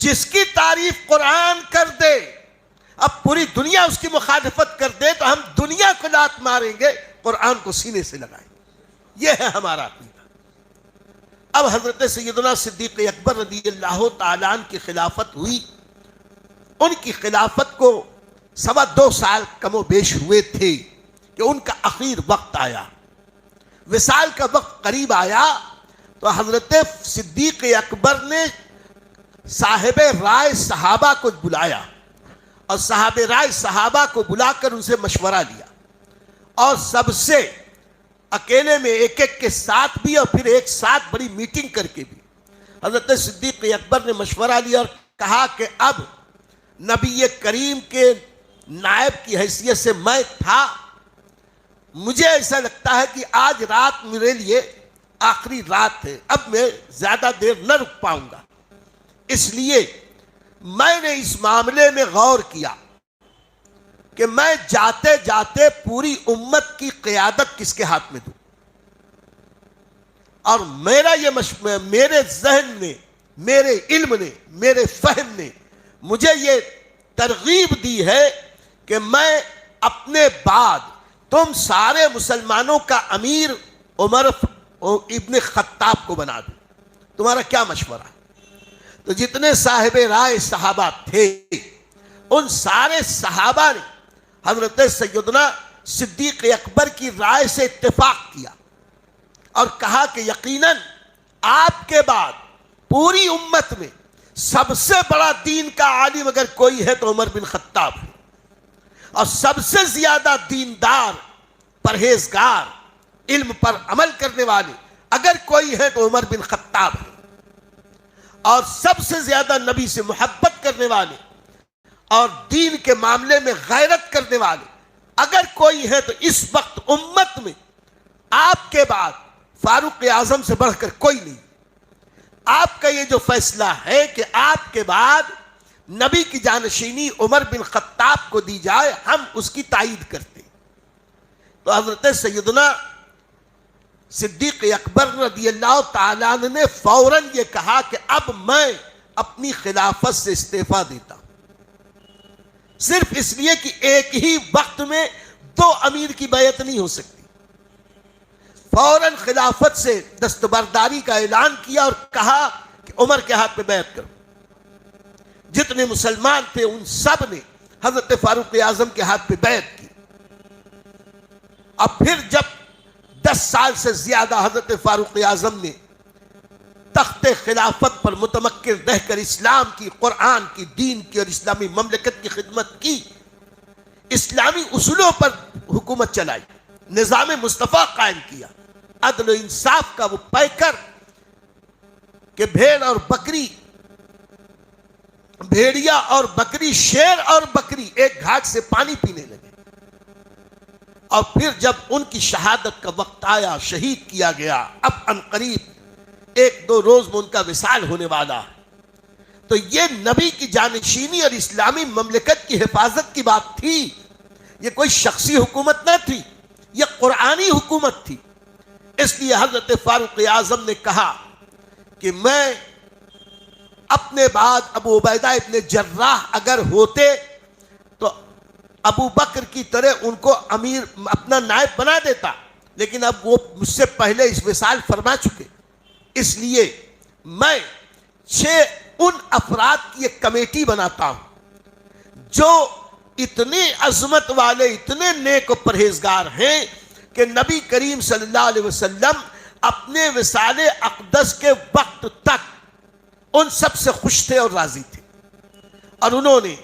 جس کی تعریف قرآن کر دے، اب پوری دنیا اس کی مخالفت کر دے تو ہم دنیا کو لات ماریں گے، قرآن کو سینے سے لگائیں گے۔ یہ ہے ہمارا عقیدہ۔ اب حضرت سیدنا صدیق اکبر رضی اللہ تعالیٰ عنہ کی خلافت ہوئی۔ ان کی خلافت کو 2.25 سال کم و بیش ہوئے تھے کہ ان کا اخیر وقت آیا، وصال کا وقت قریب آیا، تو حضرت صدیق اکبر نے صاحب رائے صحابہ کو بلایا، اور صاحب رائے صحابہ کو بلا کر ان سے مشورہ لیا، اور سب سے اکیلے میں ایک ایک کے ساتھ بھی اور پھر ایک ساتھ بڑی میٹنگ کر کے بھی حضرت صدیق اکبر نے مشورہ لیا اور کہا کہ اب نبی کریم کے نائب کی حیثیت سے میں تھا، مجھے ایسا لگتا ہے کہ آج رات میرے لیے آخری رات ہے، اب میں زیادہ دیر نہ رک پاؤں گا، اس لیے میں نے اس معاملے میں غور کیا کہ میں جاتے جاتے پوری امت کی قیادت کس کے ہاتھ میں دوں، اور میرے ذہن نے، میرے علم نے، میرے فہم نے مجھے یہ ترغیب دی ہے کہ میں اپنے بعد تم سارے مسلمانوں کا امیر عمر ابن خطاب کو بنا دوں، تمہارا کیا مشورہ ہے؟ تو جتنے صاحب رائے صحابہ تھے ان سارے صحابہ نے حضرت سیدنا صدیق اکبر کی رائے سے اتفاق کیا اور کہا کہ یقیناً آپ کے بعد پوری امت میں سب سے بڑا دین کا عالم اگر کوئی ہے تو عمر بن خطاب ہے، اور سب سے زیادہ دیندار، پرہیزگار، علم پر عمل کرنے والے اگر کوئی ہے تو عمر بن خطاب ہے، اور سب سے زیادہ نبی سے محبت کرنے والے اور دین کے معاملے میں غیرت کرنے والے اگر کوئی ہے تو اس وقت امت میں آپ کے بعد فاروق اعظم سے بڑھ کر کوئی نہیں۔ آپ کا یہ جو فیصلہ ہے کہ آپ کے بعد نبی کی جانشینی عمر بن خطاب کو دی جائے، ہم اس کی تائید کرتے ہیں۔ تو حضرت سیدنا صدیق اکبر رضی اللہ تعالیٰ عنہ نے فوراً یہ کہا کہ اب میں اپنی خلافت سے استعفیٰ دیتا ہوں، صرف اس لیے کہ ایک ہی وقت میں 2 امیر کی بیعت نہیں ہو سکتی۔ فوراً خلافت سے دستبرداری کا اعلان کیا اور کہا کہ عمر کے ہاتھ پہ بیعت کرو۔ جتنے مسلمان تھے ان سب نے حضرت فاروق اعظم کے ہاتھ پہ بیعت کی، اب پھر جب 10 سال سے زیادہ حضرت فاروق اعظم نے تخت خلافت پر متمکن رہ کر اسلام کی، قرآن کی، دین کی اور اسلامی مملکت کی خدمت کی، اسلامی اصولوں پر حکومت چلائی، نظام مصطفیٰ قائم کیا، عدل و انصاف کا وہ پیکر کہ بھیڑیا اور بکری، شیر اور بکری ایک گھاٹ سے پانی پینے لگے، اور پھر جب ان کی شہادت کا وقت آیا، شہید کیا گیا، اب عنقریب 1-2 روز میں ان کا وصال ہونے والا ہے، تو یہ نبی کی جانشینی اور اسلامی مملکت کی حفاظت کی بات تھی، یہ کوئی شخصی حکومت نہ تھی، یہ قرآنی حکومت تھی۔ اس لیے حضرت فاروق اعظم نے کہا کہ میں اپنے بعد ابو عبیدہ ابن جراح اگر ہوتے تو ابو بکر کی طرح ان کو امیر اپنا نائب بنا دیتا، لیکن اب وہ مجھ سے پہلے اس وصال فرما چکے، اس لیے میں 6 ان افراد کی ایک کمیٹی بناتا ہوں جو اتنے عظمت والے، اتنے نیک و پرہیزگار ہیں کہ نبی کریم صلی اللہ علیہ وسلم اپنے وصال اقدس کے وقت تک ان سب سے خوش تھے اور راضی تھے، اور انہوں نے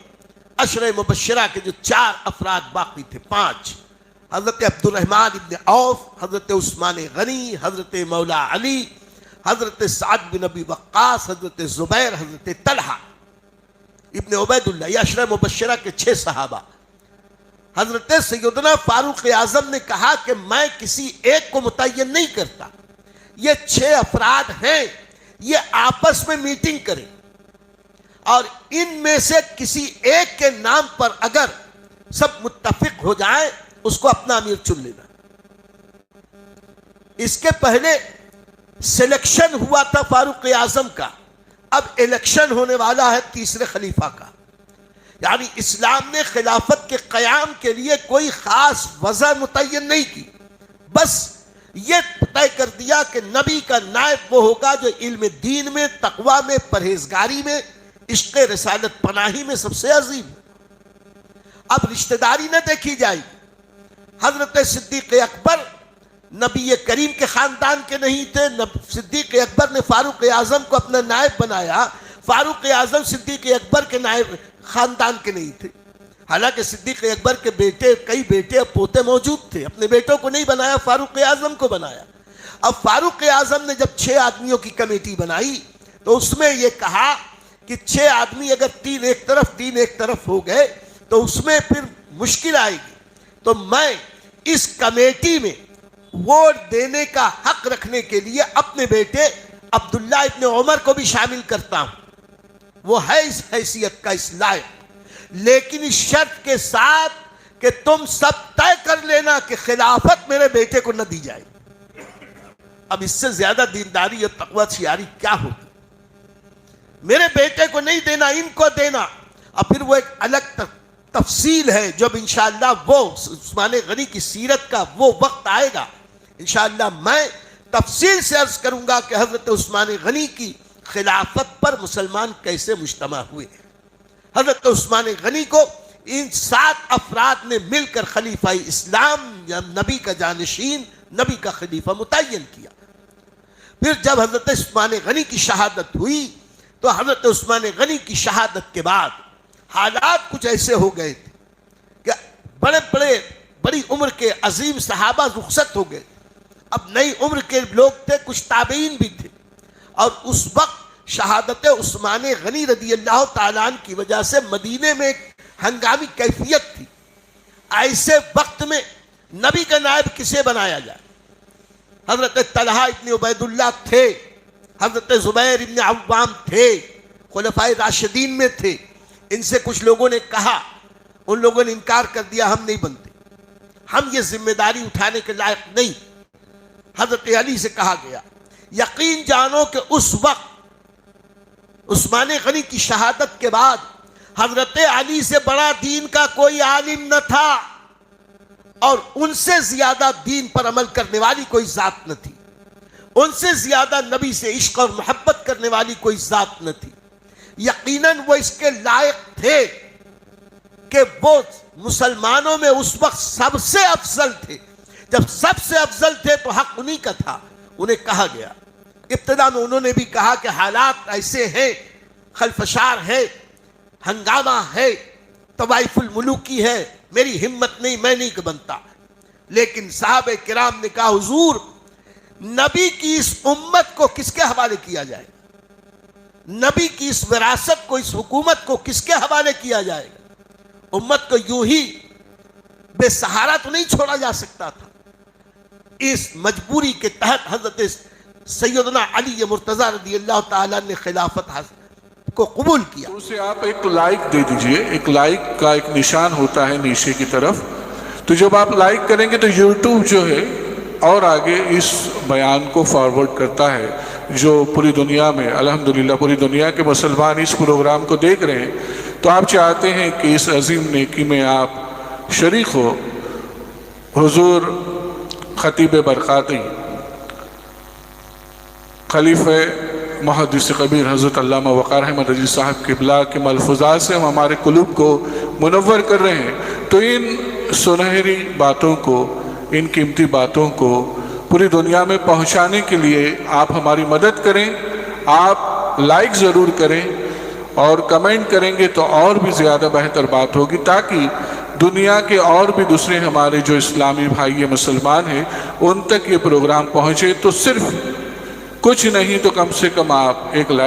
عشرہ مبشرہ کے جو 4 افراد باقی تھے، 5، حضرت عبد الرحمن ابن عوف، حضرت عثمان غنی، حضرت مولا علی، حضرت سعد بن ابی وقاص، حضرت زبیر، حضرت طلحہ ابن عبید اللہ، یہ عشرہ مبشرہ کے 6 صحابہ۔ حضرت سیدنا فاروق اعظم نے کہا کہ میں کسی ایک کو متعین نہیں کرتا، یہ 6 افراد ہیں، یہ آپس میں میٹنگ کریں اور ان میں سے کسی ایک کے نام پر اگر سب متفق ہو جائیں اس کو اپنا امیر چن لینا۔ اس کے پہلے سلیکشن ہوا تھا فاروق اعظم کا، اب الیکشن ہونے والا ہے تیسرے خلیفہ کا، یعنی اسلام نے خلافت کے قیام کے لیے کوئی خاص وضع متعین نہیں کی، بس یہ طے کر دیا کہ نبی کا نائب وہ ہوگا جو علم دین میں، تقوی میں، پرہیزگاری میں، عشق رسالت پناہی میں سب سے عظیم۔ اب رشتہ داری نہ دیکھی جائے، حضرت صدیق اکبر نبی کریم کے خاندان کے نہیں تھے، صدیق اکبر نے فاروق اعظم کو اپنا نائب بنایا، فاروق اعظم صدیق اکبر کے نائب خاندان کے نہیں تھے، حالانکہ صدیق اکبر کے بیٹے، کئی بیٹے اور پوتے موجود تھے، اپنے بیٹوں کو نہیں بنایا، فاروق اعظم کو بنایا۔ اب فاروق اعظم نے جب 6 آدمیوں کی کمیٹی بنائی تو اس میں یہ کہا کہ 6 آدمی اگر 3 ایک طرف 3 ایک طرف ہو گئے تو اس میں پھر مشکل آئے گی، تو میں اس کمیٹی میں ووٹ دینے کا حق رکھنے کے لیے اپنے بیٹے عبداللہ ابن عمر کو بھی شامل کرتا ہوں، وہ ہے اس حیثیت کا، اس لائق، لیکن اس شرط کے ساتھ کہ تم سب طے کر لینا کہ خلافت میرے بیٹے کو نہ دی جائے۔ اب اس سے زیادہ دینداری اور تقوی سیاری کیا ہوگی؟ میرے بیٹے کو نہیں دینا، ان کو دینا۔ اب پھر وہ ایک الگ تفصیل ہے جب انشاءاللہ وہ عثمان غنی کی سیرت کا وہ وقت آئے گا، انشاءاللہ میں تفصیل سے عرض کروں گا کہ حضرت عثمان غنی کی خلافت پر مسلمان کیسے مجتمع ہوئے۔ حضرت عثمان غنی کو ان 7 افراد نے مل کر خلیفہ اسلام یا نبی کا جانشین، نبی کا خلیفہ متعین کیا۔ پھر جب حضرت عثمان غنی کی شہادت ہوئی تو حضرت عثمان غنی کی شہادت کے بعد حالات کچھ ایسے ہو گئے تھے کہ بڑی عمر کے عظیم صحابہ رخصت ہو گئے، اب نئی عمر کے لوگ تھے، کچھ تابعین بھی تھے، اور اس وقت شہادت عثمان غنی رضی اللہ تعالیٰ عنہ کی وجہ سے مدینے میں ایک ہنگامی کیفیت تھی۔ ایسے وقت میں نبی کا نائب کسے بنایا جائے؟ حضرت طلحہ ابن عبید اللہ تھے، حضرت زبیر ابن عوام تھے، خلفائے راشدین میں تھے، ان سے کچھ لوگوں نے کہا، ان لوگوں نے انکار کر دیا، ہم نہیں بنتے، ہم یہ ذمہ داری اٹھانے کے لائق نہیں۔ حضرت علی سے کہا گیا، یقین جانو کہ اس وقت عثمان غنی کی شہادت کے بعد حضرت علی سے بڑا دین کا کوئی عالم نہ تھا، اور ان سے زیادہ دین پر عمل کرنے والی کوئی ذات نہ تھی، ان سے زیادہ نبی سے عشق اور محبت کرنے والی کوئی ذات نہ تھی۔ یقیناً وہ اس کے لائق تھے کہ وہ مسلمانوں میں اس وقت سب سے افضل تھے، جب سب سے افضل تھے تو حق انہی کا تھا۔ انہیں کہا گیا، ابتدا میں انہوں نے بھی کہا کہ حالات ایسے ہیں، خلفشار ہے، ہنگامہ ہے، طوائف الملوکی ہے، میری ہمت نہیں، میں نہیں بنتا۔ لیکن صحابہ کرام نے کہا، حضور نبی کی اس امت کو کس کے حوالے کیا جائے گا؟ نبی کی اس وراثت کو، اس حکومت کو کس کے حوالے کیا جائے گا؟ امت کو یوں ہی بے سہارا تو نہیں چھوڑا جا سکتا تھا۔ اس مجبوری کے تحت حضرت سیدنا علی مرتضی رضی اللہ تعالیٰ نے خلافت کو قبول کیا۔ اسے آپ ایک لائک دے دیجئے، ایک لائک کا ایک نشان ہوتا ہے نیچے کی طرف، تو جب آپ لائک کریں گے تو یوٹیوب جو ہے اور آگے اس بیان کو فارورڈ کرتا ہے، جو پوری دنیا میں الحمدللہ پوری دنیا کے مسلمان اس پروگرام کو دیکھ رہے ہیں، تو آپ چاہتے ہیں کہ اس عظیم نیکی میں آپ شریک ہو۔ حضور خطیب برقاقی، خلیفہ محدث کبیر حضرت علامہ وقار احمد رضوی صاحب قبلہ کے ملفوظات سے ہم ہمارے قلوب کو منور کر رہے ہیں، تو ان سنہری باتوں کو، ان قیمتی باتوں کو پوری دنیا میں پہنچانے کے لیے آپ ہماری مدد کریں۔ آپ لائک ضرور کریں اور کمنٹ کریں گے تو اور بھی زیادہ بہتر بات ہوگی، تاکہ دنیا کے اور بھی دوسرے ہمارے جو اسلامی بھائی مسلمان ہیں ان تک یہ پروگرام پہنچے۔ تو صرف کچھ نہیں تو کم سے کم آپ ایک لائک